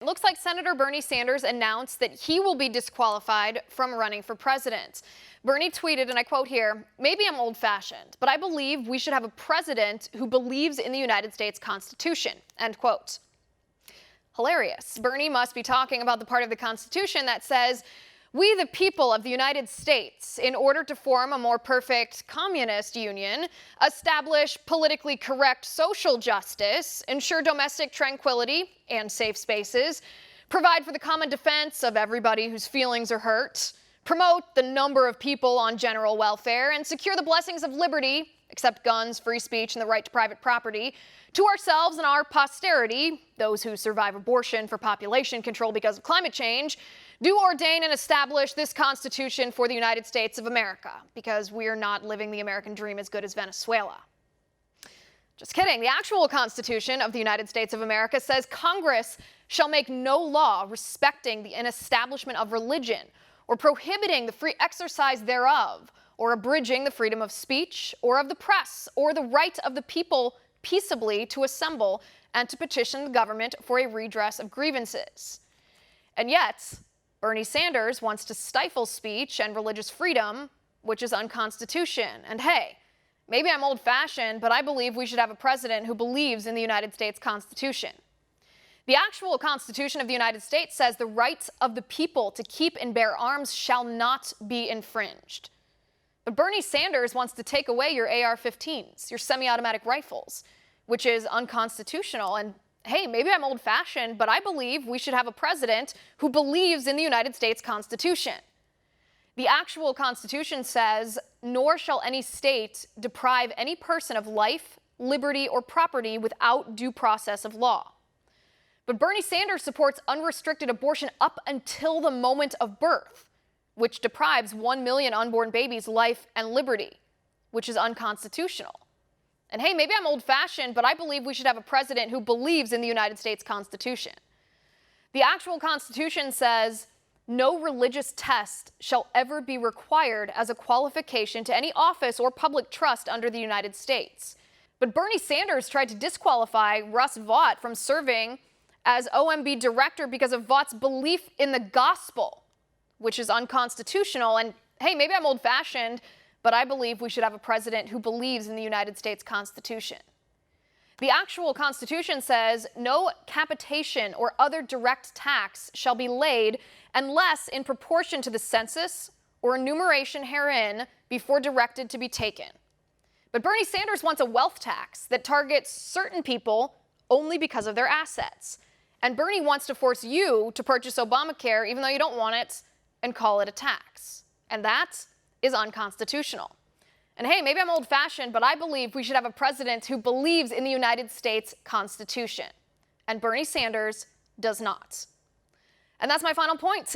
It looks like Senator Bernie Sanders announced that he will be disqualified from running for president. Bernie tweeted, and I quote here, "Maybe I'm old-fashioned, but I believe we should have a president who believes in the United States Constitution," end quote. Hilarious. Bernie must be talking about the part of the Constitution that says, "We, the people of the United States, in order to form a more perfect communist union, establish politically correct social justice, ensure domestic tranquility and safe spaces, provide for the common defense of everybody whose feelings are hurt, promote the number of people on general welfare, and secure the blessings of liberty, except guns, free speech, and the right to private property, to ourselves and our posterity, those who survive abortion for population control because of climate change, do ordain and establish this Constitution for the United States of America, because we are not living the American dream as good as Venezuela." Just kidding. The actual Constitution of the United States of America says Congress shall make no law respecting an establishment of religion or prohibiting the free exercise thereof, or abridging the freedom of speech or of the press, or the right of the people peaceably to assemble and to petition the government for a redress of grievances. And yet, Bernie Sanders wants to stifle speech and religious freedom, which is unconstitutional. And hey, maybe I'm old-fashioned, but I believe we should have a president who believes in the United States Constitution. The actual Constitution of the United States says the right of the people to keep and bear arms shall not be infringed. But Bernie Sanders wants to take away your AR-15s, your semi-automatic rifles, which is unconstitutional. And hey, maybe I'm old-fashioned, but I believe we should have a president who believes in the United States Constitution. The actual Constitution says, "Nor shall any state deprive any person of life, liberty, or property without due process of law." But Bernie Sanders supports unrestricted abortion up until the moment of birth, which deprives 1 million unborn babies life and liberty, which is unconstitutional. And hey, maybe I'm old-fashioned, but I believe we should have a president who believes in the United States Constitution. The actual Constitution says, "No religious test shall ever be required as a qualification to any office or public trust under the United States." But Bernie Sanders tried to disqualify Russ Vought from serving as OMB director because of Vaught's belief in the gospel, which is unconstitutional. And hey, maybe I'm old-fashioned, but I believe we should have a president who believes in the United States Constitution. The actual Constitution says no capitation or other direct tax shall be laid unless in proportion to the census or enumeration herein before directed to be taken. But Bernie Sanders wants a wealth tax that targets certain people only because of their assets. And Bernie wants to force you to purchase Obamacare even though you don't want it and call it a tax. And that is unconstitutional. And hey, maybe I'm old-fashioned, but I believe we should have a president who believes in the United States Constitution. And Bernie Sanders does not. And that's my final point.